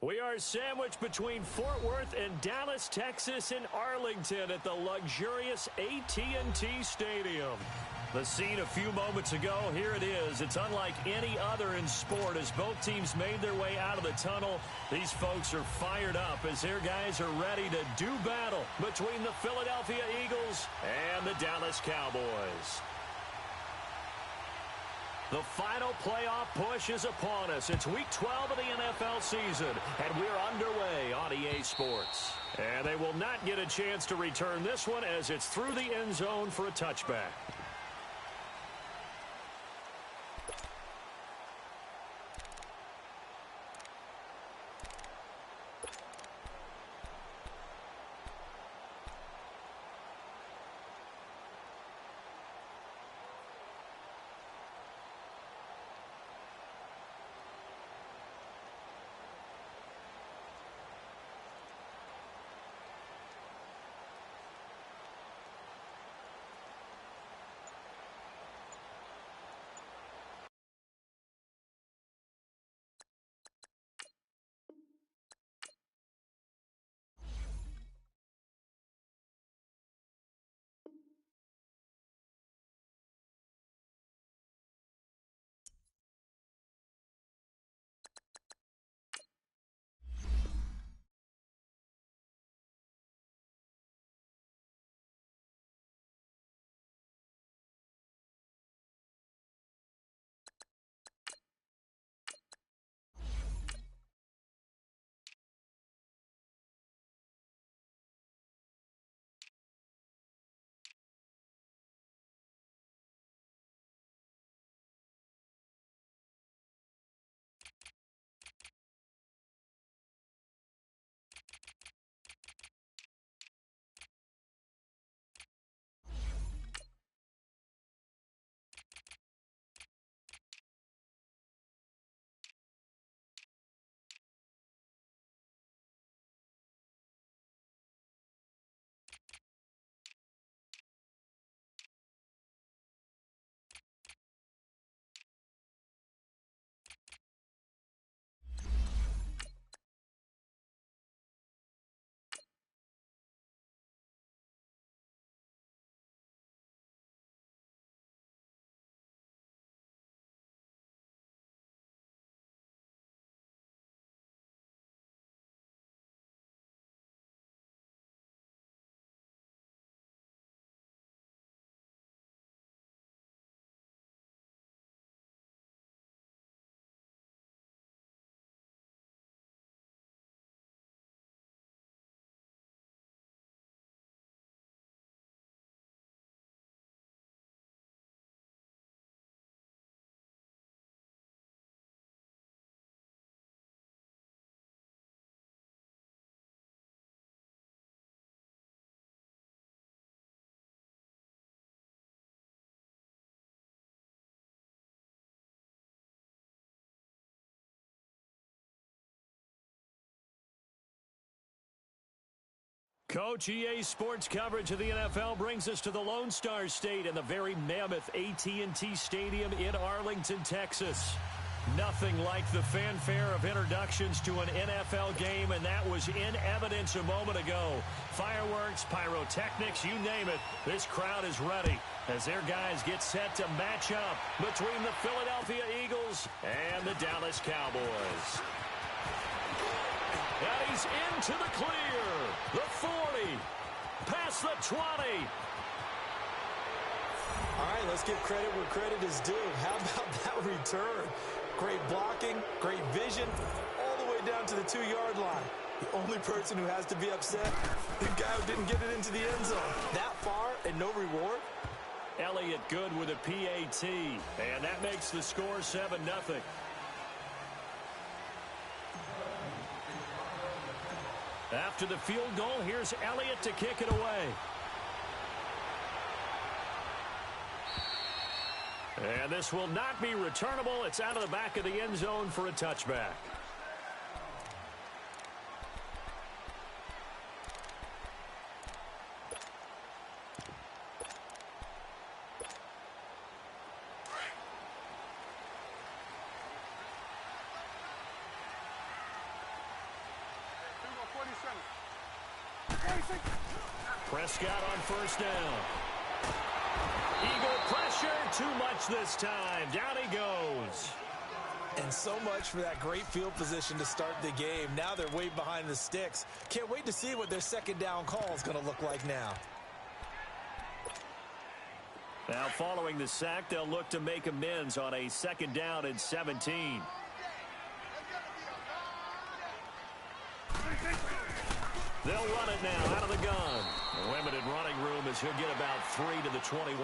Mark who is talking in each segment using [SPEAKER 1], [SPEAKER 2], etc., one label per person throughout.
[SPEAKER 1] We are sandwiched between Fort Worth and Dallas, Texas, and Arlington at the luxurious AT&T Stadium. The scene a few moments ago, here it is. It's unlike any other in sport as both teams made their way out of the tunnel. These folks are fired up as their guys are ready to do battle between the Philadelphia Eagles and the Dallas Cowboys. The final playoff push is upon us. It's week 12 of the NFL season, and we're underway on EA Sports. And they will not get a chance to return this one as it's through the end zone for a touchback. Coach, EA Sports coverage of the NFL brings us to the Lone Star State and the very mammoth AT&T Stadium in Arlington, Texas. Nothing like the fanfare of introductions to an NFL game, and that was in evidence a moment ago. Fireworks, pyrotechnics, you name it, this crowd is ready as their guys get set to match up between the Philadelphia Eagles and the Dallas Cowboys. And he's into the clear. The 40. Past the 20.
[SPEAKER 2] All right, let's give credit where credit is due. How about that return? Great blocking, great vision, all the way down to the 2-yard line. The only person who has to be upset, the guy who didn't get it into the end zone. That far and no reward?
[SPEAKER 1] Elliott good with a PAT. And that makes the score 7-0. After the field goal, here's Elliott to kick it away. And this will not be returnable. It's out of the back of the end zone for a touchback. Prescott on first down. Eagle pressure, too much this time. Down he goes.
[SPEAKER 2] And so much for that great field position to start the game. Now they're way behind the sticks. Can't wait to see what their second down call is going to look like now.
[SPEAKER 1] Now following the sack, they'll look to make amends on a second down and 17. They'll run it now out of the gun. Limited running room as he'll get about 3 to the 21.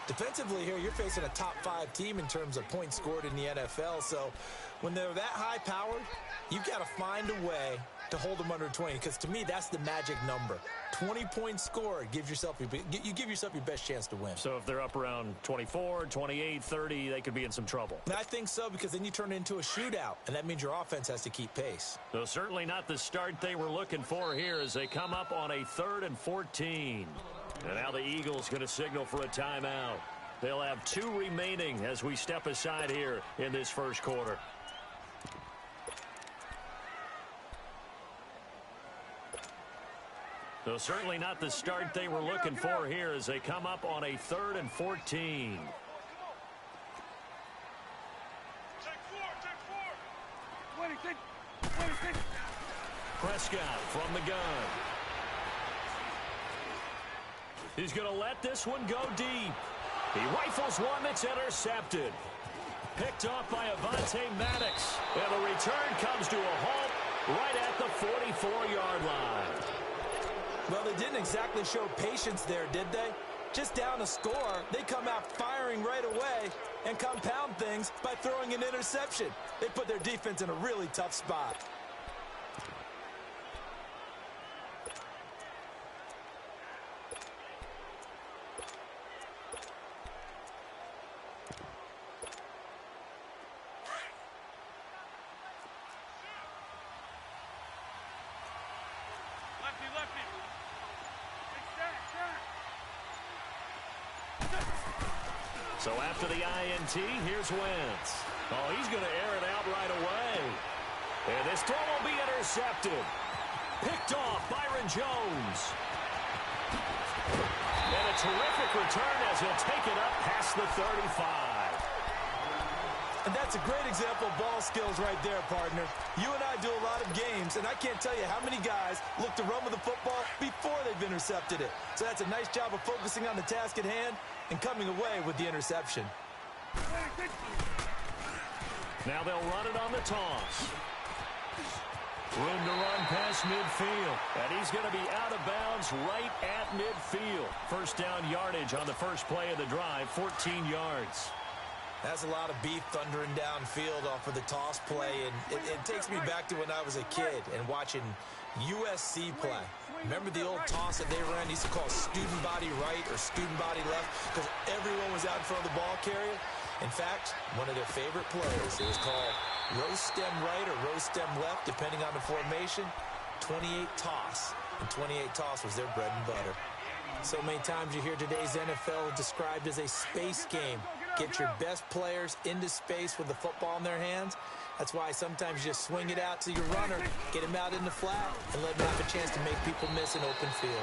[SPEAKER 2] Defensively here, you're facing a top-5 team in terms of points scored in the NFL. So when they're that high-powered, you've got to find a way to hold them under 20. Because to me, that's the magic number. 20 points scored gives yourself you give yourself your best chance to win.
[SPEAKER 1] So if they're up around 24, 28, 30, they could be in some trouble.
[SPEAKER 2] And I think so, because then you turn it into a shootout, and that means your offense has to keep pace.
[SPEAKER 1] So certainly not the start they were looking for here as they come up on a 3rd and 14. And now the Eagles going to signal for a timeout. They'll have 2 remaining as we step aside here in this first quarter. So certainly not the start they were looking for here as they come up on a 3rd and 14. Prescott from the gun. He's going to let this one go deep. He rifles one that's intercepted. Picked off by Avonte Maddox. And the return comes to a halt right at the 44-yard line.
[SPEAKER 2] Well, they didn't exactly show patience there, did they? Just down a score, they come out firing right away and compound things by throwing an interception. They put their defense in a really tough spot.
[SPEAKER 1] So after the INT, here's Wentz. Oh, he's going to air it out right away. And this throw will be intercepted. Picked off Byron Jones. And a terrific return as he'll take it up past the 35.
[SPEAKER 2] And that's a great example of ball skills right there, partner. You and I do a lot of games, and I can't tell you how many guys look to run with the football before they've intercepted it. So that's a nice job of focusing on the task at hand and coming away with the interception.
[SPEAKER 1] Now they'll run it on the toss. Room to run past midfield. And he's going to be out of bounds right at midfield. First down yardage on the first play of the drive, 14 yards.
[SPEAKER 2] That's a lot of beef thundering downfield off of the toss play, and it takes me back to when I was a kid and watching USC play. Remember the old toss that they ran? They used to call student body right or student body left because everyone was out in front of the ball carrier. In fact, one of their favorite plays, it was called roast stem right or roast stem left, depending on the formation. 28 toss, and 28 toss was their bread and butter. So many times you hear today's NFL described as a space game. Get your best players into space with the football in their hands. That's why sometimes you just swing it out to your runner, get him out in the flat, and let him have a chance to make people miss an open field.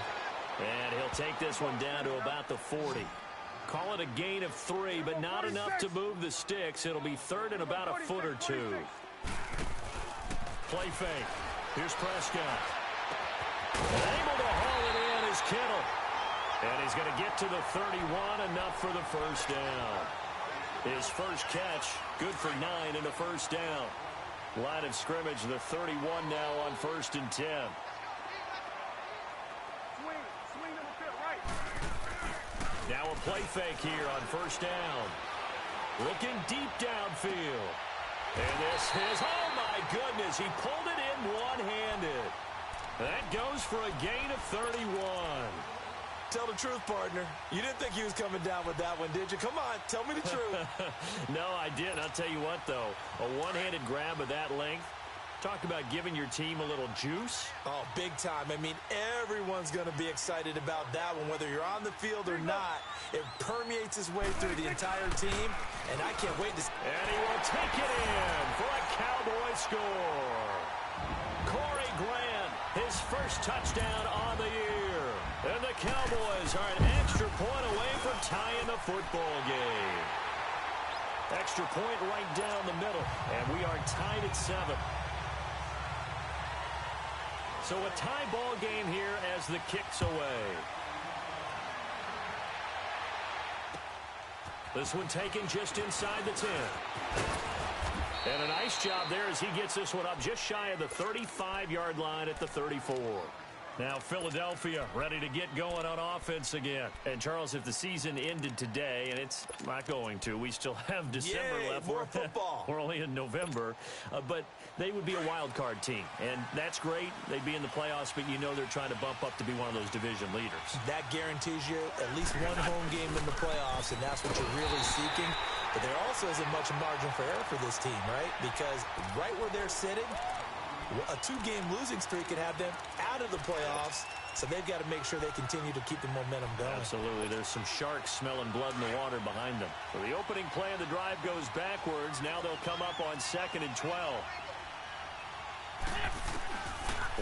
[SPEAKER 1] And he'll take this one down to about the 40. Call it a gain of 3, but not enough to move the sticks. It'll be third and about a foot or 2. Play fake. Here's Prescott. Able to haul it in is Kittle. And he's going to get to the 31, enough for the first down. His first catch, good for 9 and a first down. Line of scrimmage, the 31 now on 1st and 10. Now a play fake here on first down. Looking deep downfield. And this is, oh my goodness, he pulled it in one-handed. That goes for a gain of 31.
[SPEAKER 2] Tell the truth, partner. You didn't think he was coming down with that one, did you? Come on, tell me the truth.
[SPEAKER 1] No, I didn't. I'll tell you what, though. A one-handed grab of that length. Talk about giving your team a little juice.
[SPEAKER 2] Oh, big time. I mean, everyone's going to be excited about that one, whether you're on the field or not. It permeates his way through the entire team, and I can't wait to...
[SPEAKER 1] And he will take it in for a Cowboy score. Corey Grant his first touchdown on the year. And the Cowboys are an extra point away from tying the football game. Extra point right down the middle, and we are tied at 7. So a tie ball game here as the kick's away. This one taken just inside the 10. And a nice job there as he gets this one up just shy of the 35-yard line at the 34. Now Philadelphia ready to get going on offense again. And Charles, if the season ended today, and it's not going to, we still have December left.
[SPEAKER 2] More football.
[SPEAKER 1] We're only in November, but they would be a wild card team, and that's great. They'd be in the playoffs, but you know they're trying to bump up to be one of those division leaders.
[SPEAKER 2] That guarantees you at least one home game in the playoffs, and that's what you're really seeking. But there also isn't much margin for error for this team, right? Because right where they're sitting, a 2-game losing streak could have them out of the playoffs, so they've got to make sure they continue to keep the momentum going.
[SPEAKER 1] Absolutely. There's some sharks smelling blood in the water behind them. So the opening play of the drive goes backwards. Now they'll come up on 2nd and 12.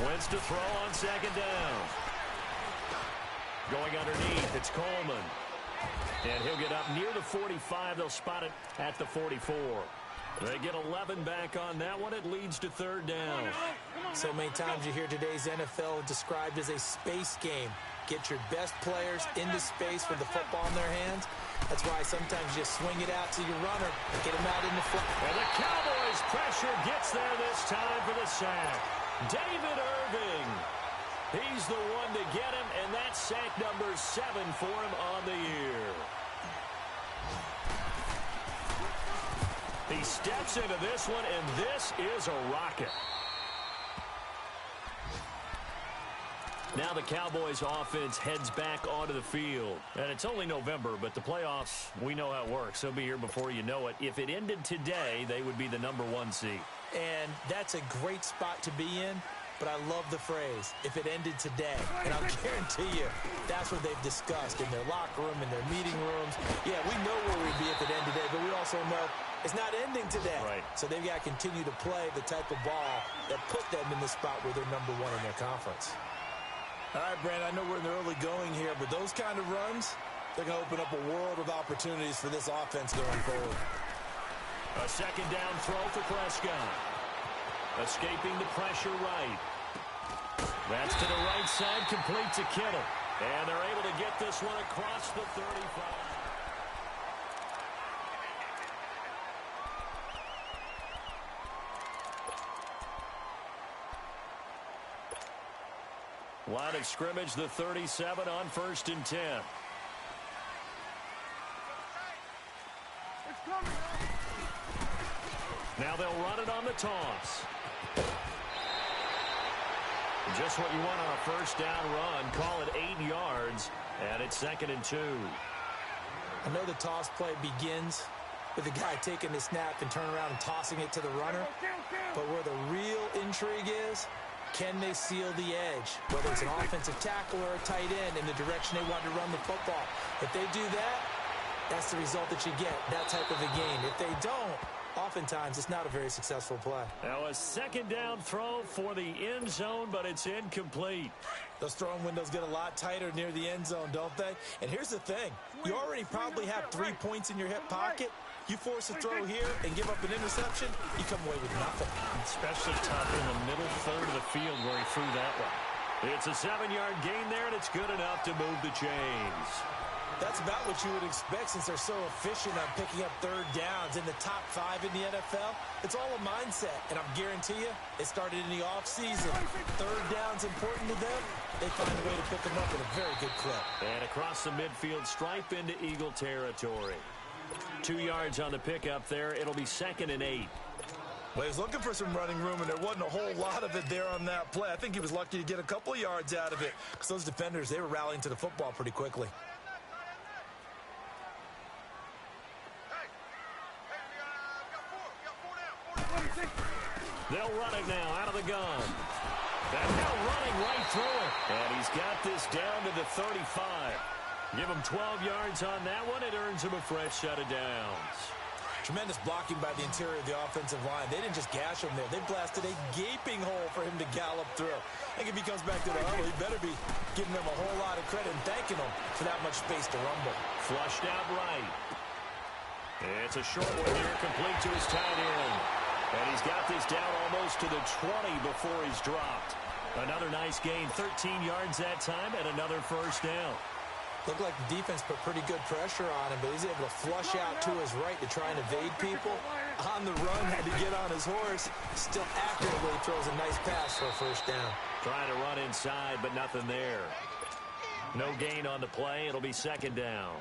[SPEAKER 1] Wentz to throw on 2nd down. Going underneath, it's Coleman. And he'll get up near the 45. They'll spot it at the 44. They get 11 back on that one. It leads to 3rd down.
[SPEAKER 2] So many times you hear today's NFL described as a space game. Get your best players into space with the football in their hands. That's why sometimes you just swing it out to your runner, get him out in the flat.
[SPEAKER 1] And the Cowboys' pressure gets there this time for the sack. David Irving. He's the one to get him, and that's sack number 7 for him on the year. He steps into this one, and this is a rocket. Now the Cowboys offense heads back onto the field. And it's only November, but the playoffs, we know how it works. They'll be here before you know it. If it ended today, they would be the number 1 seed.
[SPEAKER 2] And that's a great spot to be in. But I love the phrase, if it ended today. And I'll guarantee you, that's what they've discussed in their locker room, in their meeting rooms. Yeah, we know where we'd be if it ended today, but we also know it's not ending today.
[SPEAKER 1] Right.
[SPEAKER 2] So they've got to continue to play the type of ball that put them in the spot where they're number 1 in their conference. All right, Brandon, I know we're in the early going here, but those kind of runs, they're going to open up a world of opportunities for this offense going forward.
[SPEAKER 1] A 2nd down throw for Prescott. Escaping the pressure right. That's to the right side, complete to Kittle. And they're able to get this one across the 35. Line of scrimmage, the 37 on 1st and 10. Now they'll run it on the toss. Just what you want on a 1st down run. Call it 8 yards, and it's 2nd and 2.
[SPEAKER 2] I know the toss play begins with the guy taking the snap and turning around and tossing it to the runner. But where the real intrigue is, can they seal the edge? Whether it's an offensive tackle or a tight end in the direction they want to run the football. If they do that, that's the result that you get, that type of a game. If they don't, oftentimes it's not a very successful play.
[SPEAKER 1] Now a 2nd down throw for the end zone, but it's incomplete.
[SPEAKER 2] Those throwing windows get a lot tighter near the end zone, don't they? And here's the thing. You already probably have 3 points in your hip pocket. You force a throw here and give up an interception, you come away with nothing.
[SPEAKER 1] Especially tough in the middle third of the field where he threw that one. It's a 7-yard gain there, and it's good enough to move the chains.
[SPEAKER 2] That's about what you would expect since they're so efficient on picking up 3rd downs in the top 5 in the NFL. It's all a mindset, and I'll guarantee you it started in the offseason. 3rd down's important to them. They find a way to pick them up at a very good clip.
[SPEAKER 1] And across the midfield stripe into Eagle territory. 2 yards on the pickup there. It'll be 2nd and 8.
[SPEAKER 2] Well, he was looking for some running room, and there wasn't a whole lot of it there on that play. I think he was lucky to get a couple of yards out of it because those defenders, they were rallying to the football pretty quickly.
[SPEAKER 1] They'll run it now out of the gun. And now running right through it. And he's got this down to the 35. Give him 12 yards on that one. It earns him a fresh set of downs.
[SPEAKER 2] Tremendous blocking by the interior of the offensive line. They didn't just gash him there. They blasted a gaping hole for him to gallop through. I think if he comes back to the huddle, he better be giving them a whole lot of credit and thanking them for that much space to rumble.
[SPEAKER 1] Flushed out right. It's a short one here, complete to his tight end. And he's got this down almost to the 20 before he's dropped. Another nice gain, 13 yards that time, and another first down.
[SPEAKER 2] Looked like the defense put pretty good pressure on him, but he's able to flush out to his right to try and evade people. On the run, had to get on his horse. Still accurately throws a nice pass for a first down.
[SPEAKER 1] Trying to run inside, but nothing there. No gain on the play. It'll be second down.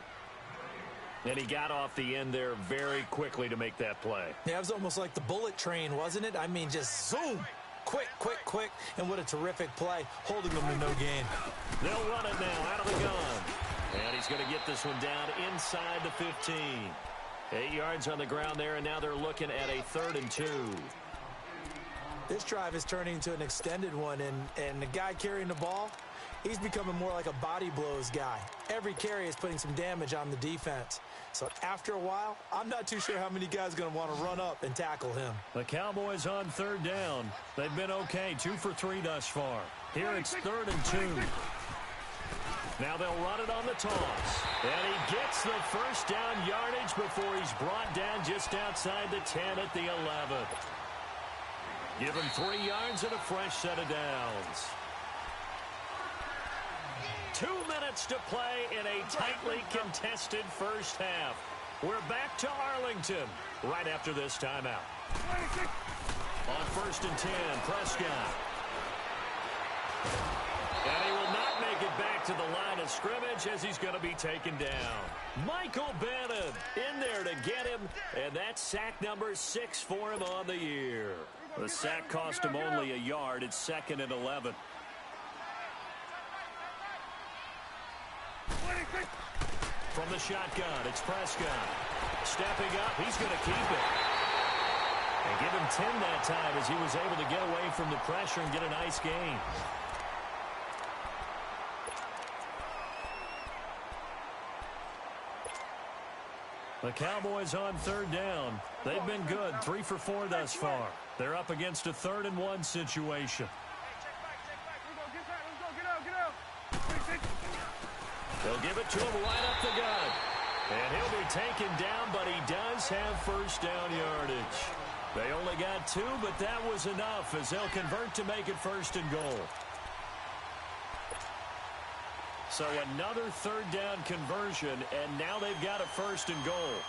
[SPEAKER 1] And he got off the end there very quickly to make that play.
[SPEAKER 2] Yeah, it was almost like the bullet train, wasn't it? I mean, just zoom. Quick, quick, quick. And what a terrific play, holding them to no gain.
[SPEAKER 1] They'll run it now out of the gun. And he's going to get this one down inside the 15. 8 yards on the ground there, and now they're looking at a 3rd and 2.
[SPEAKER 2] This drive is turning into an extended one, and the guy carrying the ball, he's becoming more like a body blows guy. Every carry is putting some damage on the defense. So after a while, I'm not too sure how many guys are going to want to run up and tackle him.
[SPEAKER 1] The Cowboys on 3rd down. They've been okay, 2 for 3 thus far. Here it's 3rd and 2. Now they'll run it on the toss. And he gets the first down yardage before he's brought down just outside the 10 at the 11. Give him 3 yards and a fresh set of downs. 2 minutes to play in a tightly contested first half. We're back to Arlington right after this timeout. On 1st and 10, Prescott. And he will not make it back to the line of scrimmage as he's going to be taken down. Michael Bannon in there to get him, and that's sack number 6 for him on the year. The sack cost him only a yard. It's 2nd and 11. From the shotgun, it's Prescott. Stepping up, he's going to keep it. And give him 10 that time as he was able to get away from the pressure and get a nice gain. The Cowboys on 3rd down. They've been good, 3 for 4 thus far. They're up against a 3rd and 1 situation. They'll give it to him right up the gut. And he'll be taken down, but he does have first down yardage. They only got 2, but that was enough as they'll convert to make it 1st and goal. So another 3rd down conversion, and now they've got a 1st and goal.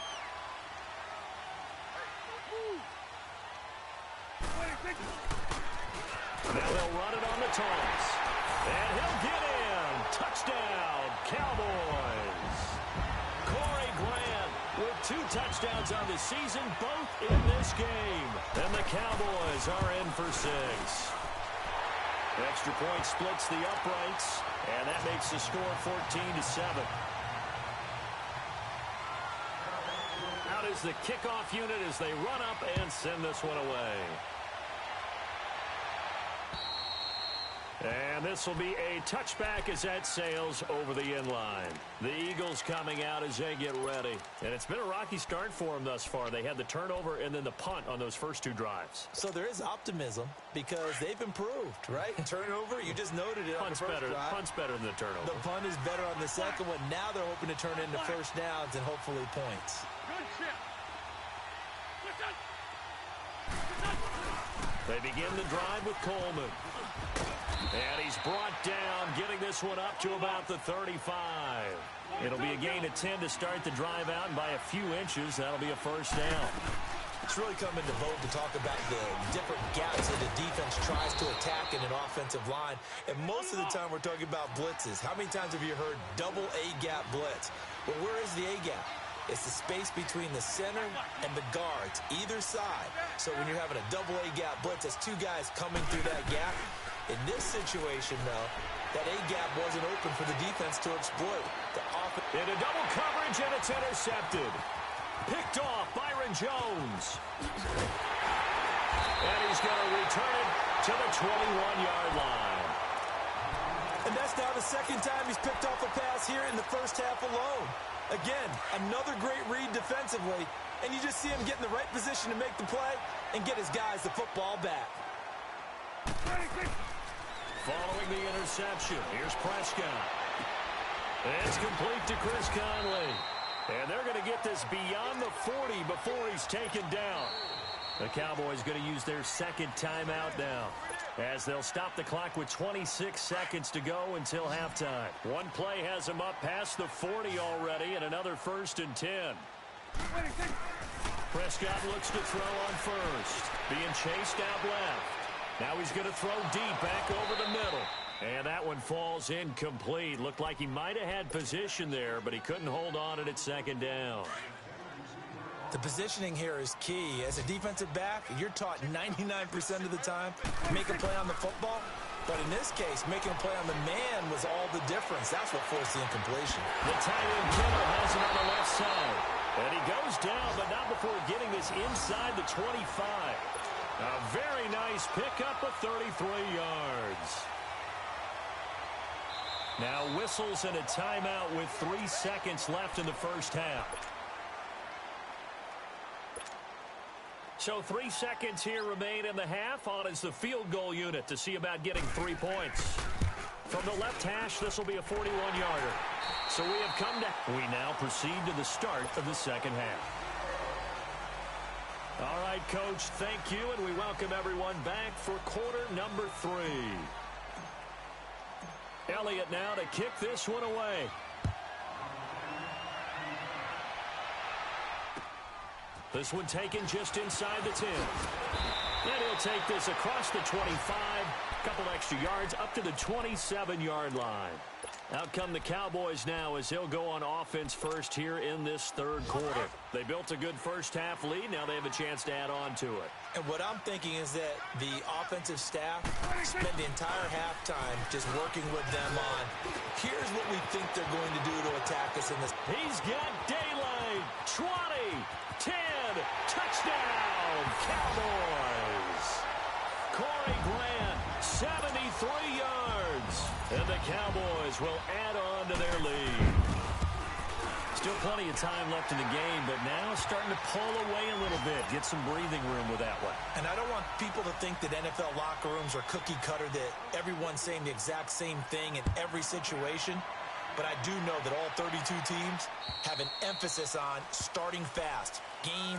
[SPEAKER 1] Now they'll run it on the toss. And he'll get in. Touchdown, Cowboys. Corey Grant with 2 touchdowns on the season, both in this game. And the Cowboys are in for 6. Extra point splits the uprights, and that makes the score 14-7. Out is the kickoff unit as they run up and send this one away. And this will be a touchback as that sails over the inline. The Eagles coming out as they get ready. And it's been a rocky start for them thus far. They had the turnover and then the punt on those first 2 drives.
[SPEAKER 2] So there is optimism because they've improved, right? Turnover, you just noted it on the first drive.
[SPEAKER 1] Punt's better than the turnover.
[SPEAKER 2] The punt is better on the second one. Now they're hoping to turn into first downs and hopefully points.
[SPEAKER 1] They begin the drive with Coleman. And he's brought down, getting this one up to about the 35. It'll be a gain of 10 to start the drive out, and by a few inches, that'll be a first down.
[SPEAKER 2] It's really come into vogue to talk about the different gaps that the defense tries to attack in an offensive line. And most of the time, we're talking about blitzes. How many times have you heard double A-gap blitz? Well, where is the A-gap? It's the space between the center and the guards, either side. So when you're having a double A-gap blitz, that's 2 guys coming through that gap. In this situation, though, that A-gap wasn't open for the defense to exploit.
[SPEAKER 1] Into double coverage, and it's intercepted. Picked off Byron Jones. And he's going to return it to the 21-yard line.
[SPEAKER 2] And that's now the 2nd time he's picked off a pass here in the first half alone. Again, another great read defensively, and you just see him get in the right position to make the play and get his guys the football back.
[SPEAKER 1] Following the interception, here's Prescott. It's complete to Chris Conley. And they're going to get this beyond the 40 before he's taken down. The Cowboys going to use their second timeout now, as they'll stop the clock with 26 seconds to go until halftime. One play has him up past the 40 already, and another 1st and 10. Prescott looks to throw on first, being chased out left. Now he's going to throw deep back over the middle. And that one falls incomplete. Looked like he might have had position there, but he couldn't hold on at second down.
[SPEAKER 2] The positioning here is key. As a defensive back, you're taught 99% of the time, make a play on the football. But in this case, making a play on the man was all the difference. That's what forced the incompletion.
[SPEAKER 1] The tight end Kittle has it on the left side. And he goes down, but not before getting this inside the 25. A very nice pickup of 33 yards. Now whistles and a timeout with 3 seconds left in the first half. So 3 seconds here remain in the half. On is the field goal unit to see about getting 3 points. From the left hash, this will be a 41-yarder. So we have come to... We now proceed to the start of the second half. All right, Coach, thank you, and we welcome everyone back for quarter number 3. Elliott now to kick this one away. This one taken just inside the 10. And he'll take this across the 25. A couple extra yards up to the 27-yard line. Out come the Cowboys now as they'll go on offense first here in this third quarter. They built a good first half lead. Now they have a chance to add on to it.
[SPEAKER 2] And what I'm thinking is that the offensive staff spent the entire halftime just working with them on, here's what we think they're going to do to attack us in this.
[SPEAKER 1] He's got daylight. 20, 10, touchdown, Cowboys. Corey Grant, 73 yards. And the Cowboys will add on to their lead. Still plenty of time left in the game, but now starting to pull away a little bit. Get some breathing room with that one.
[SPEAKER 2] And I don't want people to think that NFL locker rooms are cookie cutter, that everyone's saying the exact same thing in every situation. But I do know that all 32 teams have an emphasis on starting fast. Game,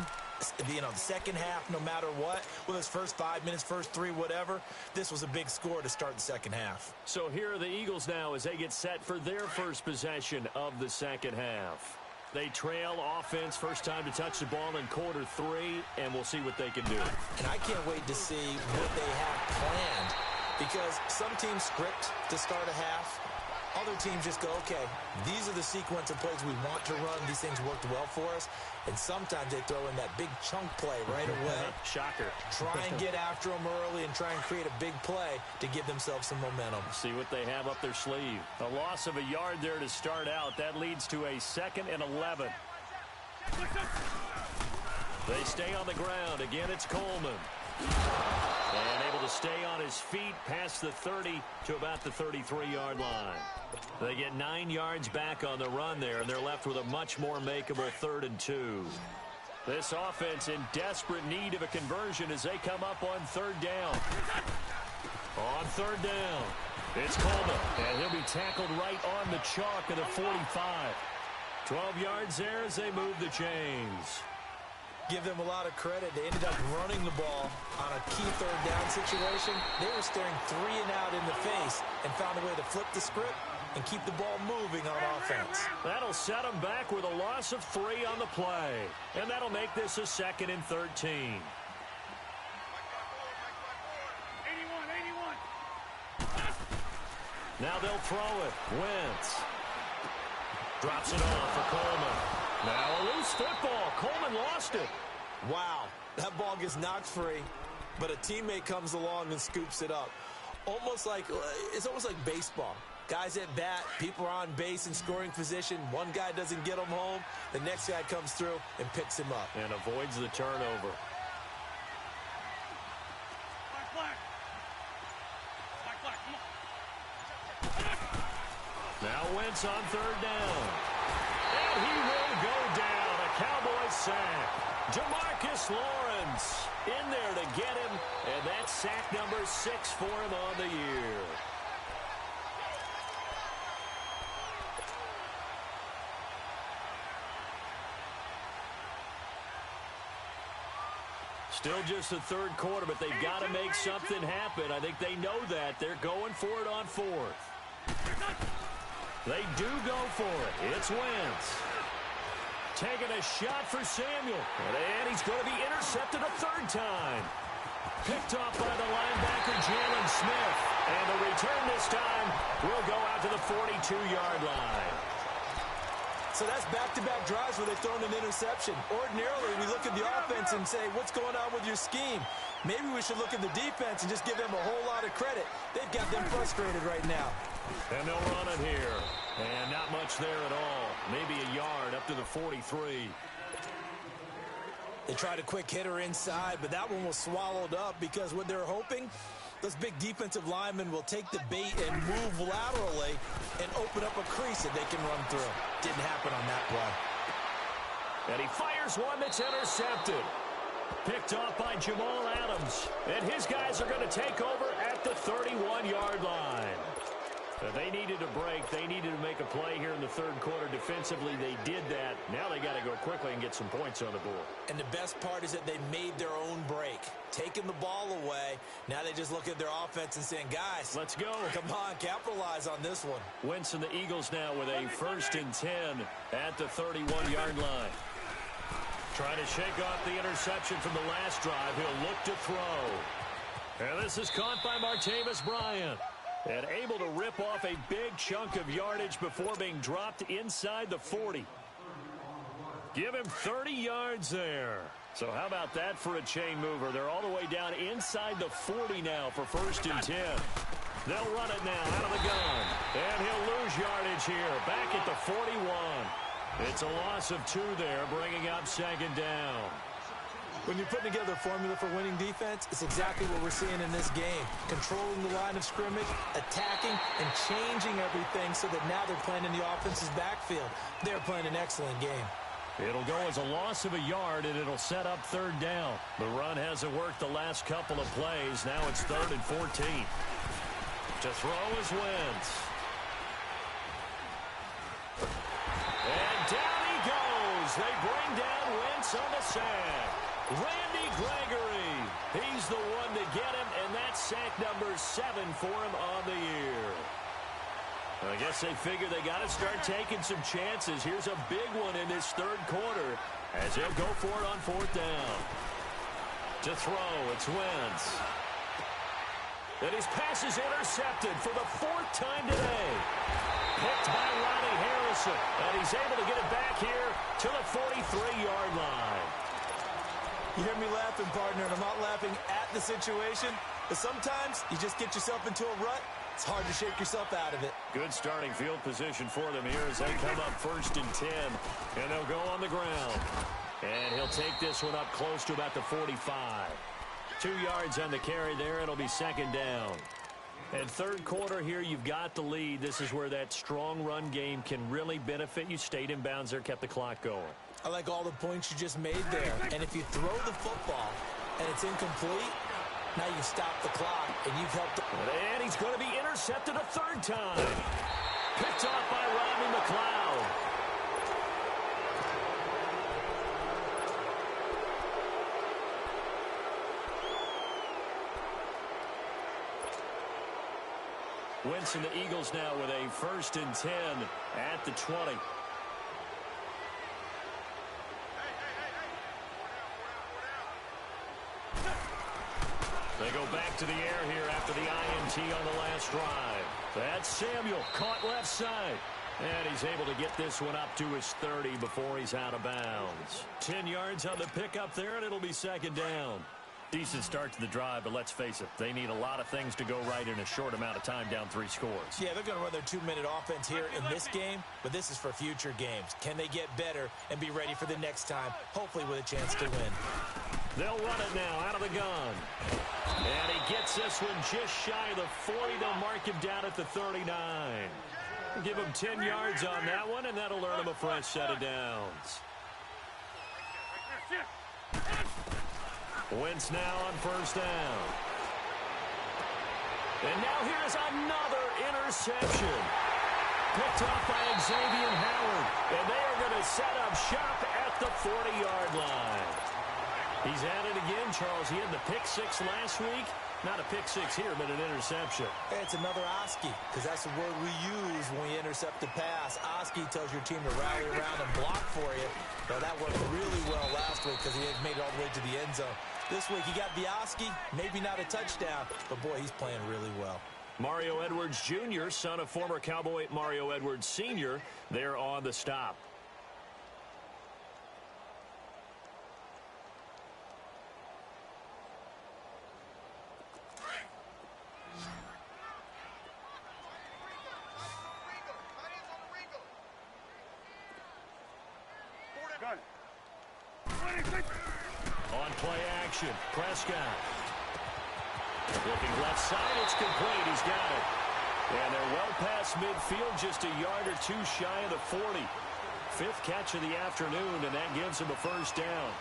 [SPEAKER 2] the second half, no matter what, whether it's first 5 minutes, first 3, whatever, this was a big score to start the second half.
[SPEAKER 1] So here are the Eagles now as they get set for their first possession of the second half. They trail offense, first time to touch the ball in quarter 3, and we'll see what they can do.
[SPEAKER 2] And I can't wait to see what they have planned, because some teams script to start a half. Other teams just go, okay, these are the sequence of plays we want to run. These things worked well for us. And sometimes they throw in that big chunk play right away.
[SPEAKER 1] Shocker.
[SPEAKER 2] Try and get after them early and try and create a big play to give themselves some momentum.
[SPEAKER 1] See what they have up their sleeve. A loss of a yard there to start out. That leads to a 2nd and 11. They stay on the ground. Again, it's Coleman. And able to stay on his feet past the 30 to about the 33-yard line. They get 9 yards back on the run there, and they're left with a much more makeable 3rd and 2. This offense in desperate need of a conversion as they come up on 3rd down. On 3rd down, it's Coleman, and he'll be tackled right on the chalk of the 45. 12 yards there as they move the chains.
[SPEAKER 2] Give them a lot of credit. They ended up running the ball on a key 3rd down situation. They were staring 3 and out in the face and found a way to flip the script and keep the ball moving on offense.
[SPEAKER 1] That'll set them back with a loss of 3 on the play. And that'll make this a 2nd and 13. Now they'll throw it. Wentz drops it off for Coleman. Now a loose football. Coleman lost it.
[SPEAKER 2] Wow, that ball gets knocked free, but a teammate comes along and scoops it up. It's almost like baseball. Guys at bat, people are on base in scoring position. One guy doesn't get him home. The next guy comes through and picks him up.
[SPEAKER 1] And avoids the turnover. Now Wentz on 3rd down. And he will go down. A Cowboys sack. Demarcus Lawrence in there to get him, and that's sack number 6 for him on the year. Still just the third quarter, but they've got to make something happen. I think they know that. They're going for it on fourth. They do go for it. It's Wentz. Taking a shot for Samuel. And he's going to be intercepted a third time. Picked off by the linebacker, Jalen Smith. And the return this time will go out to the 42-yard line.
[SPEAKER 2] So that's back-to-back drives where they've thrown an interception. Ordinarily, we look at the offense and say, what's going on with your scheme? Maybe we should look at the defense and just give them a whole lot of credit. They've got them frustrated right now.
[SPEAKER 1] And they'll run it here. And not much there at all. Maybe a yard up to the 43.
[SPEAKER 2] They tried a quick hitter inside, but that one was swallowed up because what they're hoping, those big defensive linemen will take the bait and move laterally and open up a crease that they can run through. Didn't happen on that play.
[SPEAKER 1] And he fires one that's intercepted. Picked off by Jamal Adams. And his guys are going to take over at the 31-yard line. They needed a break. They needed to make a play here in the third quarter. Defensively, they did that. Now they got to go quickly and get some points on the board.
[SPEAKER 2] And the best part is that they made their own break. Taking the ball away. Now they just look at their offense and saying, guys,
[SPEAKER 1] let's go.
[SPEAKER 2] Come on, capitalize on this one.
[SPEAKER 1] Wentz and the Eagles now with a 1st and 10 at the 31-yard line. Trying to shake off the interception from the last drive. He'll look to throw. And this is caught by Martavis Bryant. And able to rip off a big chunk of yardage before being dropped inside the 40. Give him 30 yards there. So how about that for a chain mover? They're all the way down inside the 40 now for 1st and 10. They'll run it now out of the gun. And he'll lose yardage here. Back at the 41. It's a loss of 2 there, bringing up 2nd down.
[SPEAKER 2] When you're putting together a formula for winning defense, it's exactly what we're seeing in this game. Controlling the line of scrimmage, attacking, and changing everything so that now they're playing in the offense's backfield. They're playing an excellent game.
[SPEAKER 1] It'll go as a loss of a yard, and it'll set up 3rd down. The run hasn't worked the last couple of plays. Now it's 3rd and 14. To throw is Wentz. And down he goes. They bring down Wentz on the sack. Randy Gregory, he's the one to get him, and that's sack number 7 for him on the year. I guess they figure they got to start taking some chances. Here's a big one in this 3rd quarter as they'll go for it on 4th down. To throw, it's Wentz. And his pass is intercepted for the 4th time today. Picked by Ronnie Harrison, and he's able to get it back here to the 43-yard line.
[SPEAKER 2] You hear me laughing, partner, and I'm not laughing at the situation, but sometimes you just get yourself into a rut. It's hard to shake yourself out of it.
[SPEAKER 1] Good starting field position for them here as they come up 1st and 10, and they'll go on the ground. And he'll take this one up close to about the 45. 2 yards on the carry there. It'll be 2nd down. And 3rd quarter here, you've got the lead. This is where that strong run game can really benefit you. Stayed in bounds there, kept the clock going.
[SPEAKER 2] I like all the points you just made there. And if you throw the football and it's incomplete, now you stop the clock and you've helped.
[SPEAKER 1] And he's going to be intercepted a 3rd time. Picked off by Rodney McLeod. Wentz and the Eagles now with a 1st and 10 at the 20. They go back to the air here after the INT on the last drive. That's Samuel, caught left side. And he's able to get this one up to his 30 before he's out of bounds. 10 yards on the pickup there, and it'll be 2nd down. Decent start to the drive, but let's face it, they need a lot of things to go right in a short amount of time down 3 scores.
[SPEAKER 2] Yeah, they're going to run their 2-minute offense here in this game, but this is for future games. Can they get better and be ready for the next time, hopefully with a chance to win?
[SPEAKER 1] They'll run it now out of the gun. And he gets this one just shy of the 40. They'll mark him down at the 39. Give him 10 yards on that one, and that'll earn him a fresh set of downs. Wentz now on first down. And now here's another interception. Picked off by Xavier Howard. And they are going to set up shop at the 40-yard line. He's at it again, Charles. He had the pick six last week. Not a pick six here, but an interception.
[SPEAKER 2] It's another Oski, because that's the word we use when we intercept the pass. Oski tells your team to rally around and block for you. Well, that worked really well last week because he had made it all the way to the end zone. This week he got the Oski, maybe not a touchdown, but boy, he's playing really well.
[SPEAKER 1] Mario Edwards Jr., son of former Cowboy Mario Edwards Sr., there on the stop. On play action, Prescott. Looking left side, it's complete. He's got it. And they're well past midfield, just a yard or two shy of the 40. Fifth catch of the afternoon, and that gives him a first down.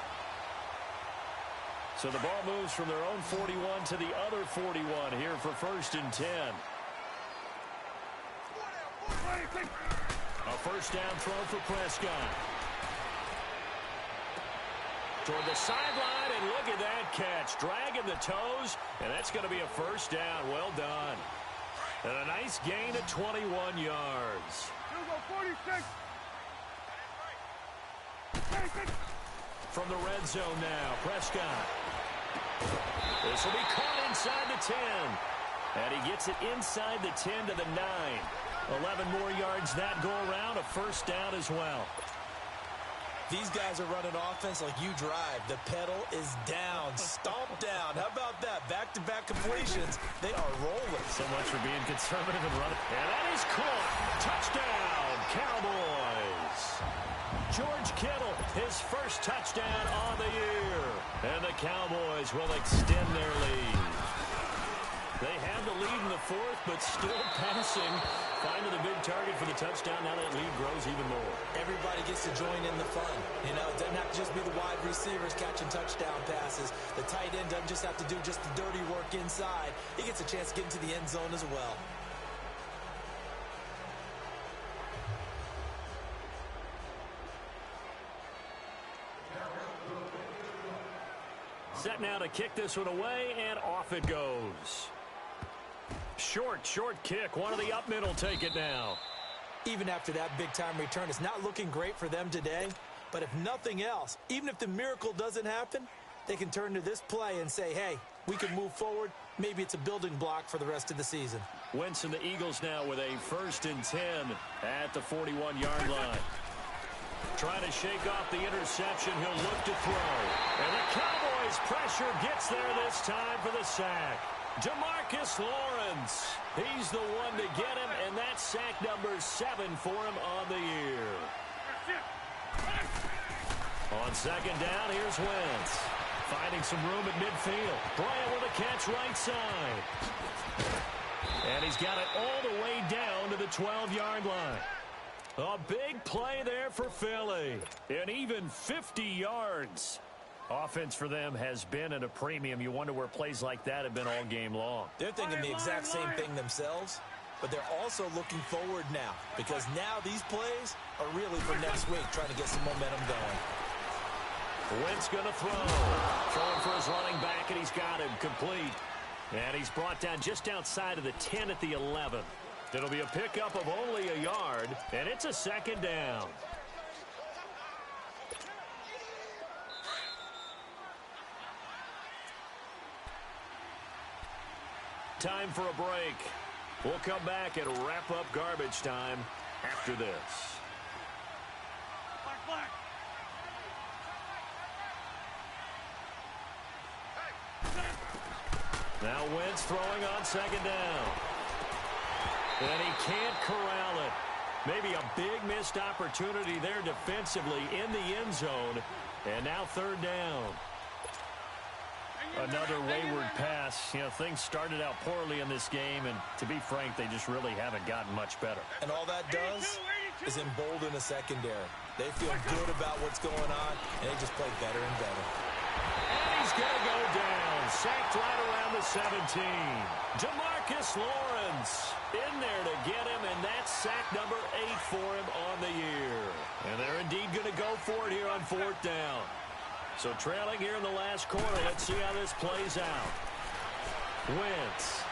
[SPEAKER 1] So the ball moves from their own 41 to the other 41 here for first and 10. A first down throw for Prescott. Toward the sideline, and look at that catch. Dragging the toes, and that's going to be a first down. Well done. And a nice gain of 21 yards.
[SPEAKER 3] 46.
[SPEAKER 1] From the red zone now, Prescott. This will be caught inside the 10. And he gets it inside the 10 to the 9. 11 more yards that go around, a first down as well.
[SPEAKER 2] These guys are running offense like you drive. The pedal is down, stomped down. How about that? Back-to-back completions. They are rolling.
[SPEAKER 1] So much for being conservative and running. And that is caught. Touchdown, Cowboys. George Kittle, his first touchdown on the year. And the Cowboys will extend their lead. They have the lead in the fourth, but still passing. Finding the big target for the touchdown. Now that lead grows even more.
[SPEAKER 2] Everybody gets to join in the fun. You know, it doesn't have to just be the wide receivers catching touchdown passes. The tight end doesn't just have to do just the dirty work inside. He gets a chance to get into the end zone as well.
[SPEAKER 1] Set now to kick this one away, and off it goes. Short kick. One of the up mid will take it now.
[SPEAKER 2] Even after that big-time return, it's not looking great for them today. But if nothing else, even if the miracle doesn't happen, they can turn to this play and say, hey, we can move forward. Maybe it's a building block for the rest of the season.
[SPEAKER 1] Wentz and the Eagles now with a first and 10 at the 41-yard line. Trying to shake off the interception. He'll look to throw. And the Cowboys pressure gets there this time for the sack. Demarcus Lawrence. He's the one to get him, and that's sack number 7 for him on the year. On second down, here's Wentz. Finding some room at midfield. Bryant with a catch right side. And he's got it all the way down to the 12-yard line. A big play there for Philly. And even 50 yards. Offense for them has been at a premium. You wonder where plays like that have been all game long.
[SPEAKER 2] They're thinking the exact same thing themselves, but they're also looking forward now because now these plays are really for next week, trying to get some momentum going.
[SPEAKER 1] Wentz going to throw. Throwing for his running back, and he's got him complete. And he's brought down just outside of the 10 at the 11. It'll be a pickup of only a yard, and it's a second down. Time for a break. We'll come back and wrap up garbage time after this.
[SPEAKER 3] Black.
[SPEAKER 1] Now Wentz throwing on second down. And he can't corral it. Maybe a big missed opportunity there defensively in the end zone. And now third down. Another wayward pass. You know, things started out poorly in this game, and to be frank, they just really haven't gotten much better.
[SPEAKER 2] And all that does is embolden a secondary. They feel good about what's going on, and they just play better and better.
[SPEAKER 1] And he's going to go down. Sacked right around the 17. DeMarcus Lawrence in there to get him, and that's sack number 8 for him on the year. And they're indeed going to go for it here on 4th down. So trailing here in the last quarter. Let's see how this plays out. Wentz.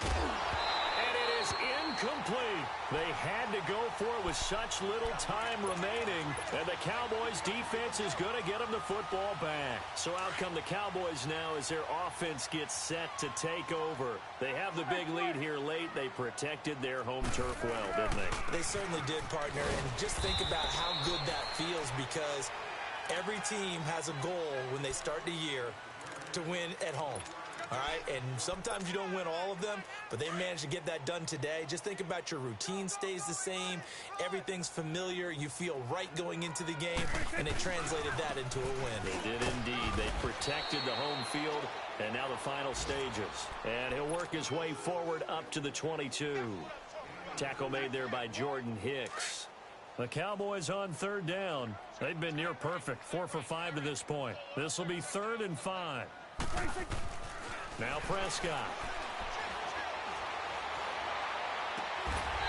[SPEAKER 1] And it is incomplete. They had to go for it with such little time remaining. And the Cowboys' defense is going to get them the football back. So out come the Cowboys now as their offense gets set to take over. They have the big lead here late. They protected their home turf well, didn't they?
[SPEAKER 2] They certainly did, partner. And just think about how good that feels, because every team has a goal when they start the year to win at home. All right, and sometimes you don't win all of them, but they managed to get that done today. Just think about your routine stays the same. Everything's familiar. You feel right going into the game, and they translated that into a win.
[SPEAKER 1] They did indeed. They protected the home field, and now the final stages. And he'll work his way forward up to the 22. Tackle made there by Jordan Hicks. The Cowboys on 3rd down. They've been near perfect, 4 for 5 to this point. This will be 3rd and 5. Now Prescott.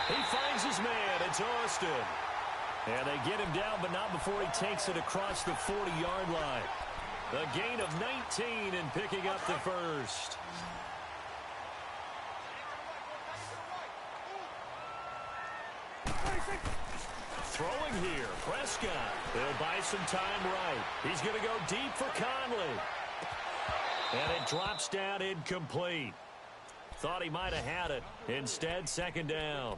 [SPEAKER 1] He finds his man. It's Austin. And they get him down, but not before he takes it across the 40-yard line. A gain of 19 and picking up the first. Throwing here, Prescott. They'll buy some time right. He's going to go deep for Conley. And it drops down incomplete. Thought he might have had it. Instead, 2nd down.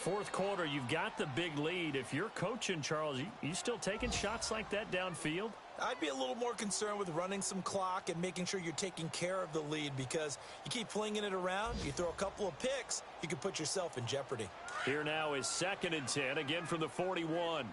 [SPEAKER 1] 4th quarter, you've got the big lead. If you're coaching, Charles, you still taking shots like that downfield?
[SPEAKER 2] I'd be a little more concerned with running some clock and making sure you're taking care of the lead, because you keep flinging it around, you throw a couple of picks, you can put yourself in jeopardy.
[SPEAKER 1] Here now is 2nd and 10, again from the 41.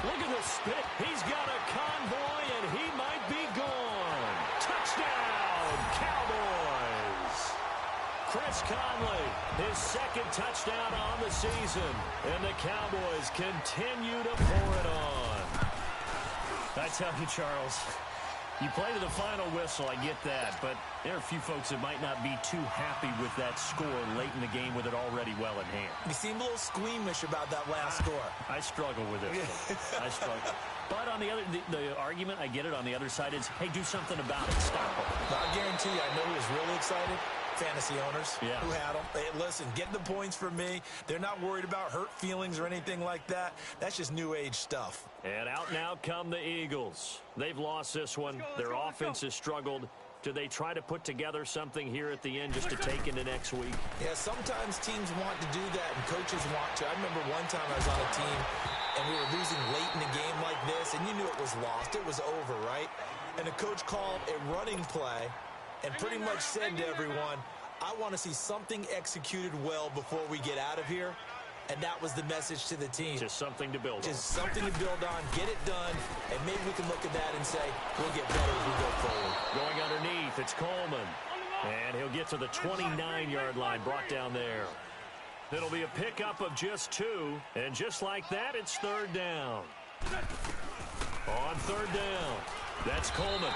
[SPEAKER 1] Look at the spit. He's got a convoy, and he might be gone. Touchdown, Cowboys. Chris Conley, his 2nd touchdown on the season. And the Cowboys continue to pour it on. I tell you, Charles, you play to the final whistle, I get that, but there are a few folks that might not be too happy with that score late in the game with it already well in hand.
[SPEAKER 2] You seem a little squeamish about that last score.
[SPEAKER 1] I struggle with it. I struggle. But on the other, the argument, I get it, on the other side is, hey, do something about it. Stop it.
[SPEAKER 2] I guarantee you, I know who was really excited. Fantasy owners who had them. Hey, listen, get the points for me. They're not worried about hurt feelings or anything like that. That's just new age stuff.
[SPEAKER 1] And out now come the Eagles. They've lost this one. Their offense has struggled. Do they try to put together something here at the end just to take into next week?
[SPEAKER 2] Yeah, sometimes teams want to do that and coaches want to. I remember one time I was on a team and we were losing late in a game like this, and you knew it was lost. It was over, right? And the coach called a running play and pretty much said to everyone, I want to see something executed well before we get out of here. And that was the message to the team.
[SPEAKER 1] Just something to build on.
[SPEAKER 2] Just something to build on, get it done, and maybe we can look at that and say, we'll get better as we go forward.
[SPEAKER 1] Going underneath, it's Coleman. And he'll get to the 29-yard line, brought down there. It'll be a pickup of just 2, and just like that, it's 3rd down. On 3rd down, that's Coleman.